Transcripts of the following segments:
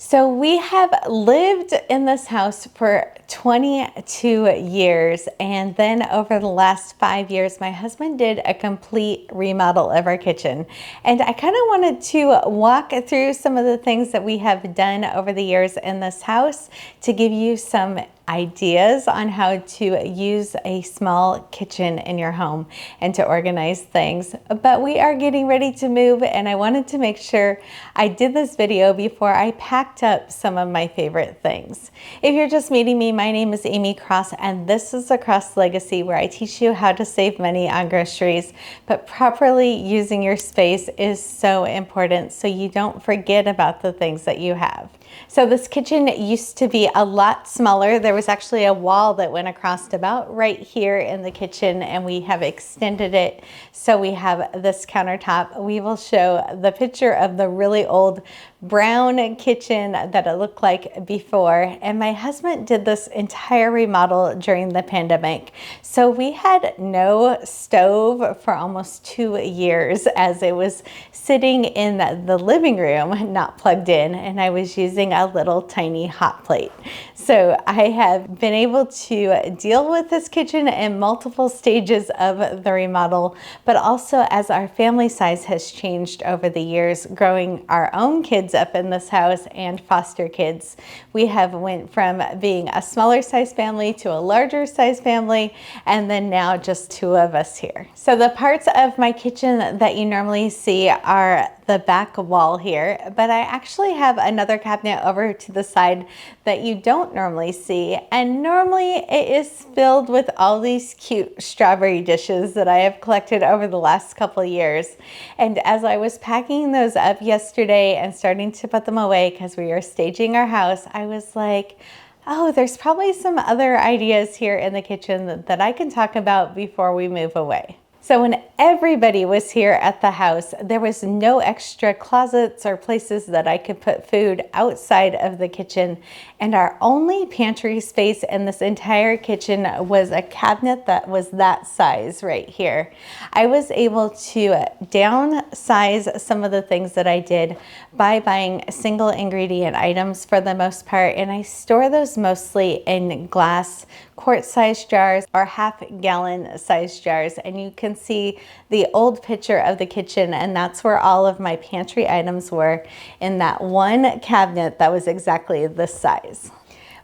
So we have lived in this house for 22 years, and then over the last 5 years my husband did a complete remodel of our kitchen, and I kind of wanted to walk through some of the things that we have done over the years in this house to give you some ideas on how to use a small kitchen in your home and to organize things. But we are getting ready to move, and I wanted to make sure I did this video before I packed up some of my favorite things. If you're just meeting me, my name is Amy Cross, and this is Across Legacy, where I teach you how to save money on groceries, but properly using your space is so important so you don't forget about the things that you have. So this kitchen used to be a lot smaller. There was actually a wall that went across about right here in the kitchen, and we have extended it. So we have this countertop. We will show the picture of the really old brown kitchen that it looked like before. And my husband did this entire remodel during the pandemic. So we had no stove for almost 2 years as it was sitting in the living room, not plugged in, and I was using a little tiny hot plate. So I have been able to deal with this kitchen in multiple stages of the remodel, but also as our family size has changed over the years, growing our own kids up in this house and foster kids. We have went from being a smaller size family to a larger size family, and then now just 2 of us here. So the parts of my kitchen that you normally see are the back wall here, but I actually have another cabinet over to the side that you don't normally see, and normally it is filled with all these cute strawberry dishes that I have collected over the last couple of years. And as I was packing those up yesterday and starting to put them away because we are staging our house, I was like, oh, there's probably some other ideas here in the kitchen that I can talk about before we move away. So when everybody was here at the house, there was no extra closets or places that I could put food outside of the kitchen. And our only pantry space in this entire kitchen was a cabinet that was that size right here. I was able to downsize some of the things that I did by buying single ingredient items for the most part. And I store those mostly in glass quart-sized jars or half-gallon size jars, and you can see the old picture of the kitchen, and that's where all of my pantry items were, in that one cabinet that was exactly this size.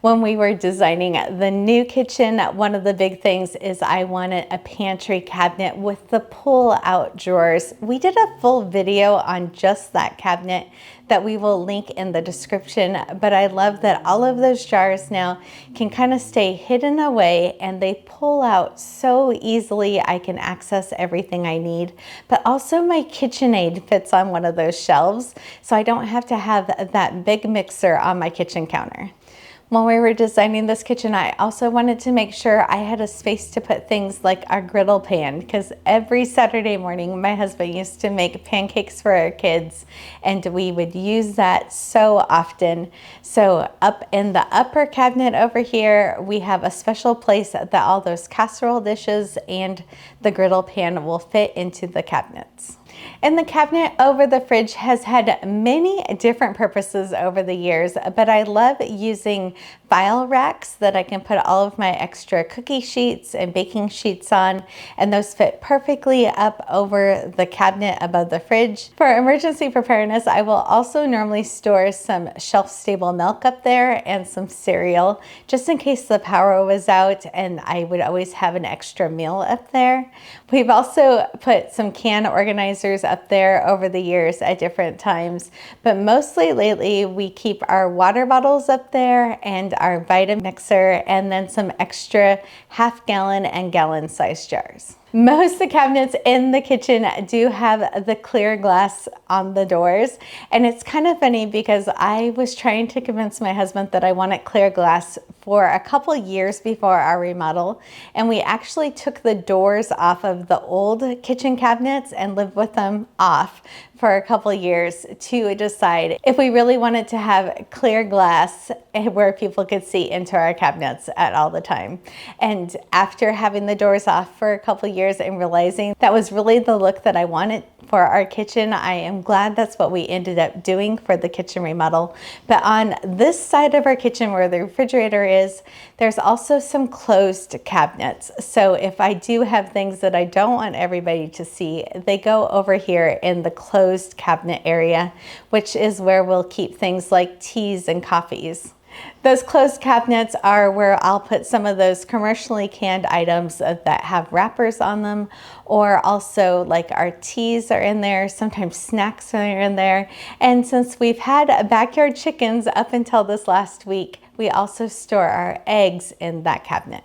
When we were designing the new kitchen, one of the big things is I wanted a pantry cabinet with the pull-out drawers. We did a full video on just that cabinet that we will link in the description, but I love that all of those jars now can kind of stay hidden away and they pull out so easily. I can access everything I need, but also my KitchenAid fits on one of those shelves, so I don't have to have that big mixer on my kitchen counter. When we were designing this kitchen, I also wanted to make sure I had a space to put things like our griddle pan, because every Saturday morning my husband used to make pancakes for our kids, and we would use that so often. So up in the upper cabinet over here, we have a special place that all those casserole dishes and the griddle pan will fit into the cabinets. And the cabinet over the fridge has had many different purposes over the years, but I love using file racks that I can put all of my extra cookie sheets and baking sheets on, and those fit perfectly up over the cabinet above the fridge. For emergency preparedness, I will also normally store some shelf-stable milk up there and some cereal, just in case the power was out, and I would always have an extra meal up there. We've also put some can organizers up there over the years at different times, but mostly lately we keep our water bottles up there and our vitamin mixer, and then some extra half-gallon and gallon size jars. Most of the cabinets in the kitchen do have the clear glass on the doors, and it's kind of funny because I was trying to convince my husband that I wanted clear glass for a couple years before our remodel, and we actually took the doors off of the old kitchen cabinets and lived with them off for a couple years to decide if we really wanted to have clear glass where people could see into our cabinets at all the time. And after having the doors off for a couple years, years and realizing that was really the look that I wanted for our kitchen. I am glad that's what we ended up doing for the kitchen remodel. But on this side of our kitchen where the refrigerator is, there's also some closed cabinets. So if I do have things that I don't want everybody to see, they go over here in the closed cabinet area, which is where we'll keep things like teas and coffees. Those closed cabinets are where I'll put some of those commercially canned items that have wrappers on them, or also like our teas are in there, sometimes snacks are in there. And since we've had backyard chickens up until this last week, we also store our eggs in that cabinet.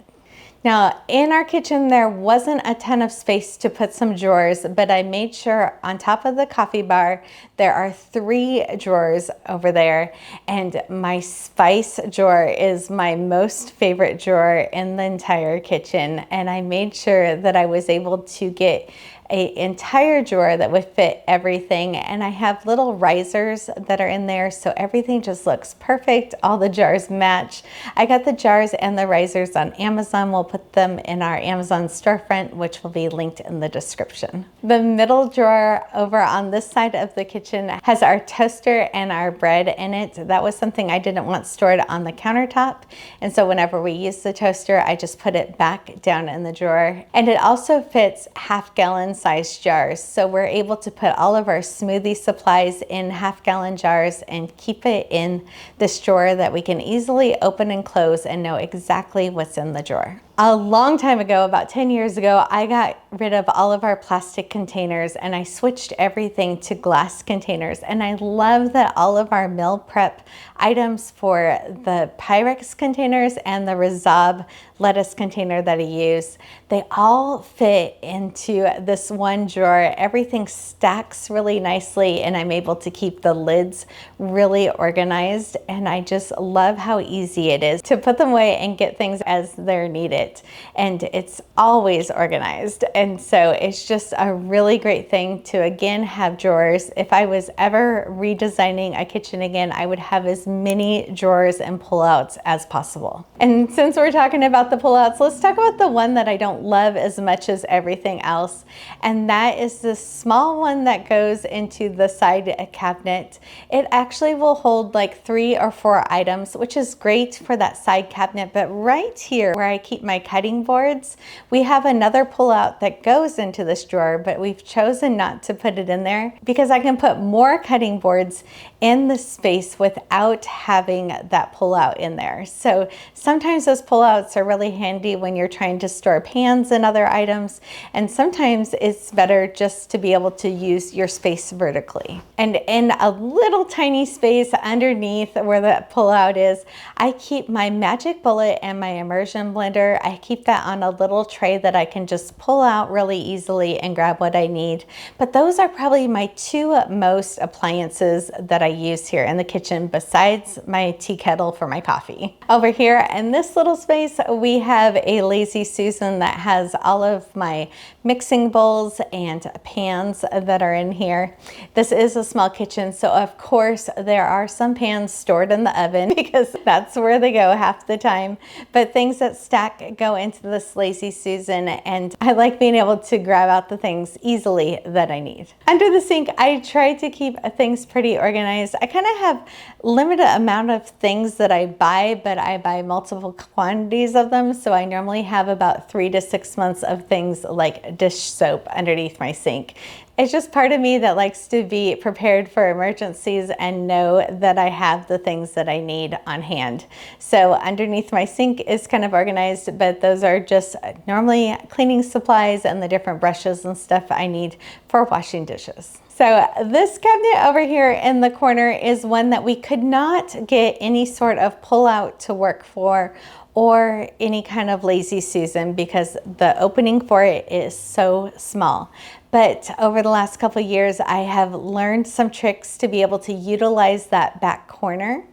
Now, in our kitchen, there wasn't a ton of space to put some drawers, but I made sure on top of the coffee bar, there are 3 drawers over there. And my spice drawer is my most favorite drawer in the entire kitchen. And I made sure that I was able to get an entire drawer that would fit everything, and I have little risers that are in there, so everything just looks perfect. All the jars match. I got the jars and the risers on Amazon. We'll put them in our Amazon storefront, which will be linked in the description. The middle drawer over on this side of the kitchen has our toaster and our bread in it. That was something I didn't want stored on the countertop, and so whenever we use the toaster, I just put it back down in the drawer. And it also fits half-gallon size jars, so we're able to put all of our smoothie supplies in half-gallon jars and keep it in this drawer that we can easily open and close and know exactly what's in the drawer. A long time ago, about 10 years ago, I got rid of all of our plastic containers and I switched everything to glass containers. And I love that all of our meal prep items for the Pyrex containers and the Remodeled lettuce container that I use, they all fit into this one drawer. Everything stacks really nicely and I'm able to keep the lids really organized. And I just love how easy it is to put them away and get things as they're needed. And it's always organized. And so it's just a really great thing to, again, have drawers. If I was ever redesigning a kitchen again, I would have as many drawers and pullouts as possible. And since we're talking about the pullouts, let's talk about the one that I don't love as much as everything else. And that is this small one that goes into the side cabinet. It actually will hold like 3 or 4 items, which is great for that side cabinet. But right here where I keep my cutting boards, we have another pullout that goes into this drawer, but we've chosen not to put it in there because I can put more cutting boards in the space without having that pullout in there. So sometimes those pullouts are really handy when you're trying to store pans and other items, and sometimes it's better just to be able to use your space vertically. And in a little tiny space underneath where that pullout is, I keep my magic bullet and my immersion blender. I keep that on a little tray that I can just pull out really easily and grab what I need. But those are probably my 2 most appliances that I use here in the kitchen besides my tea kettle for my coffee. Over here in this little space, we have a Lazy Susan that has all of my mixing bowls and pans that are in here. This is a small kitchen, so of course there are some pans stored in the oven because that's where they go half the time. But things that stack go into this Lazy Susan, and I like being able to grab out the things easily that I need. Under the sink, I try to keep things pretty organized. I kind of have limited amount of things that I buy, but I buy multiple quantities of them. So I normally have about 3 to 6 months of things like dish soap underneath my sink. It's just part of me that likes to be prepared for emergencies and know that I have the things that I need on hand. So underneath my sink is kind of organized, but those are just normally cleaning supplies and the different brushes and stuff I need for washing dishes. So this cabinet over here in the corner is one that we could not get any sort of pull-out to work for or any kind of Lazy Susan because the opening for it is so small. But over the last couple of years, I have learned some tricks to be able to utilize that back corner.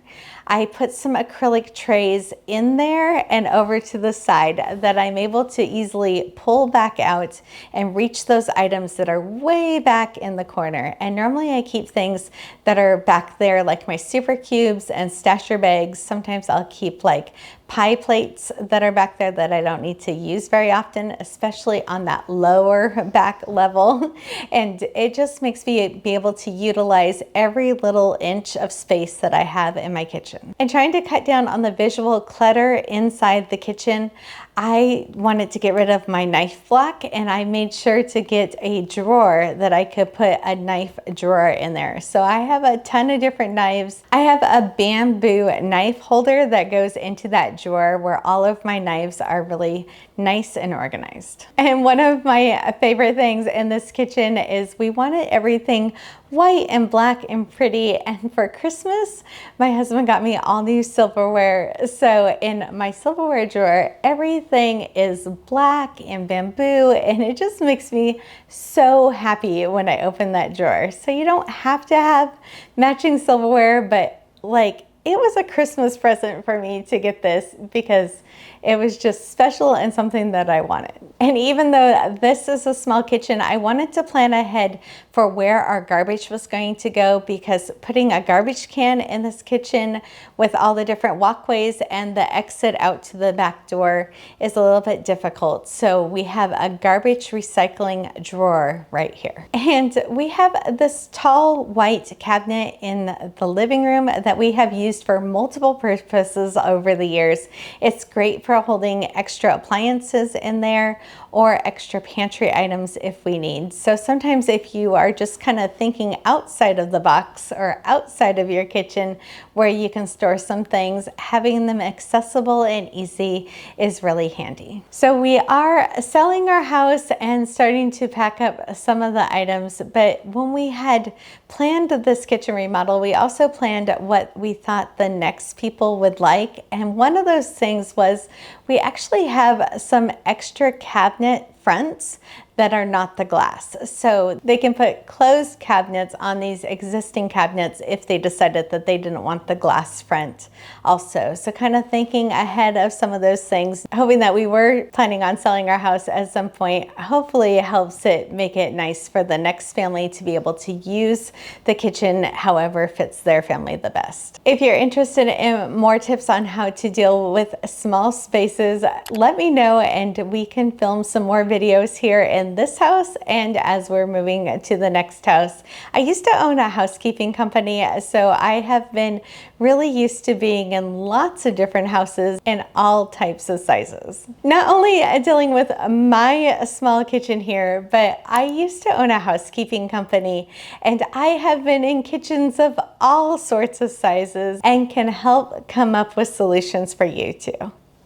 I put some acrylic trays in there and over to the side that I'm able to easily pull back out and reach those items that are way back in the corner. And normally I keep things that are back there like my super cubes and stasher bags. Sometimes I'll keep like pie plates plates that are back there that I don't need to use very often, especially on that lower back level. And it just makes me be able to utilize every little inch of space that I have in my kitchen. And trying to cut down on the visual clutter inside the kitchen, I wanted to get rid of my knife block, and I made sure to get a drawer that I could put a knife drawer in there. So I have a ton of different knives. I have a bamboo knife holder that goes into that drawer where all of my knives are really nice and organized. And one of my favorite things in this kitchen is we wanted everything white and black and pretty, and for Christmas my husband got me all new silverware. So in my silverware drawer, everything is black and bamboo, and it just makes me so happy when I open that drawer. So you don't have to have matching silverware, but like, it was a Christmas present for me to get this because it was just special and something that I wanted. And even though this is a small kitchen, I wanted to plan ahead for where our garbage was going to go, because putting a garbage can in this kitchen with all the different walkways and the exit out to the back door is a little bit difficult. So we have a garbage recycling drawer right here. And we have this tall white cabinet in the living room that we have used for multiple purposes over the years. It's great for holding extra appliances in there or extra pantry items if we need. So sometimes if you are just kind of thinking outside of the box or outside of your kitchen where you can store some things, having them accessible and easy is really handy. So we are selling our house and starting to pack up some of the items, but when we had planned this kitchen remodel, we also planned what we thought the next people would like. And one of those things was we actually have some extra cabinet fronts that are not the glass. So they can put closed cabinets on these existing cabinets if they decided that they didn't want the glass front also. So kind of thinking ahead of some of those things, hoping that we were planning on selling our house at some point, hopefully it helps it make it nice for the next family to be able to use the kitchen however fits their family the best. If you're interested in more tips on how to deal with small spaces, let me know and we can film some more videos here in this house and as we're moving to the next house. I used to own a housekeeping company, so I have been really used to being in lots of different houses in all types of sizes. Not only dealing with my small kitchen here, but I used to own a housekeeping company, and I have been in kitchens of all sorts of sizes and can help come up with solutions for you too.